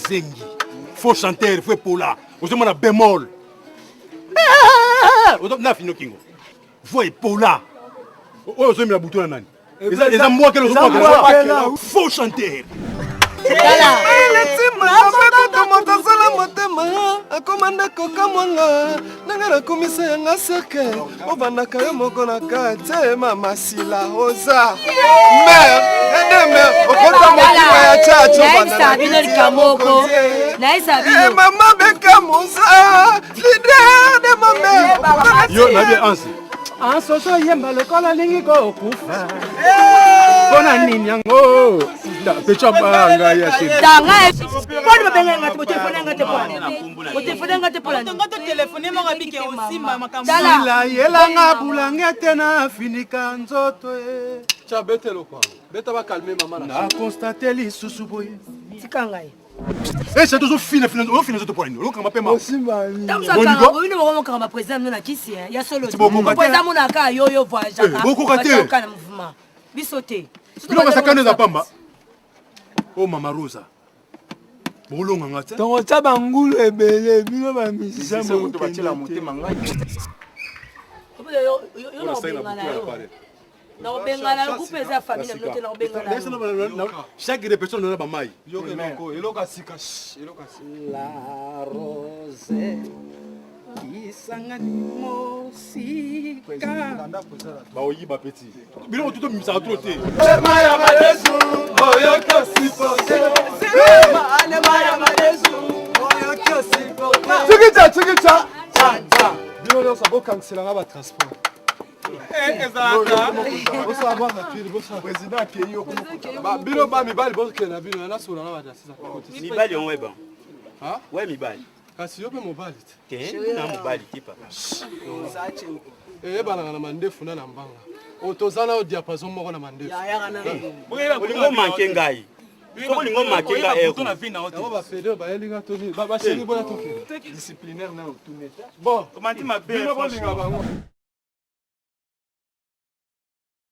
Zengi, faux chanteur, faux pola, vous avez un bémol. Vous avez un kingo. Faux pola. Vous avez un bouton nani. Les amours que nous avons faux chanteur. Akomanda koka mwanga nangara komisa yanga seke obandaka yo moko na kate mama sila oza mer edeme okota motima ya chacho naisa bino likamoko naisa bino mama beka musa leader de mama yo na bien ansi ansoso yemba lokola lingi ko kufa kona nini yango pecha banga ya shiri tanga poni babenga ngati bo telefone ngati poni bo telefone ngati poni ngato telefone mo ngabike osimba makambo la yelanga bulange tena finika nzoto e cha betelo kwa beta ba calmer mama na constater li susu boye tikanga e c'est toujours fine nzoto poni lo kama pema osimba ni tamsaka bino boko kama president no na kisi ya solo president mo na ka yo voyage kana mouvement bisote bino basakane za pamba. Oh Mama Rosa. Bolonga ngata. Tongo taba ngulu ebele bino ba misisa mo to batela motema ngai. Yo na bengana yo. Na bengana ko pesa famille note na bengana. Chaque répétition na ba mai. Yo ko eloka sika eloka la rose kisanga mosika ba oyiba petit. Bino tout misa trop te. Maya madesu oyo kosipote. Maya madesu oyo kosipote. Chikicha. Bino no sabo cancela ngaba transport. ezalaka Osa avoir rapide, bosa président qui yo ko. Ba bino ba mi bali bosa kena bino na solo na ba dasi za côté. Mi bali on weba. Ah? Ouais mi bali. Kasi yo pe mo bali. Te na mo bali ti papa. Bana na mandefu na mbanga. Otozana o diapason moko na mandefu. Bolingo manke ngai. Bolingo manke ngai eko. Ba ba fede ba elinga toni. Ba chéri bona toke. Disciplinaire na otume. Bon, Comment tu m'appelles? bino bolinga bango.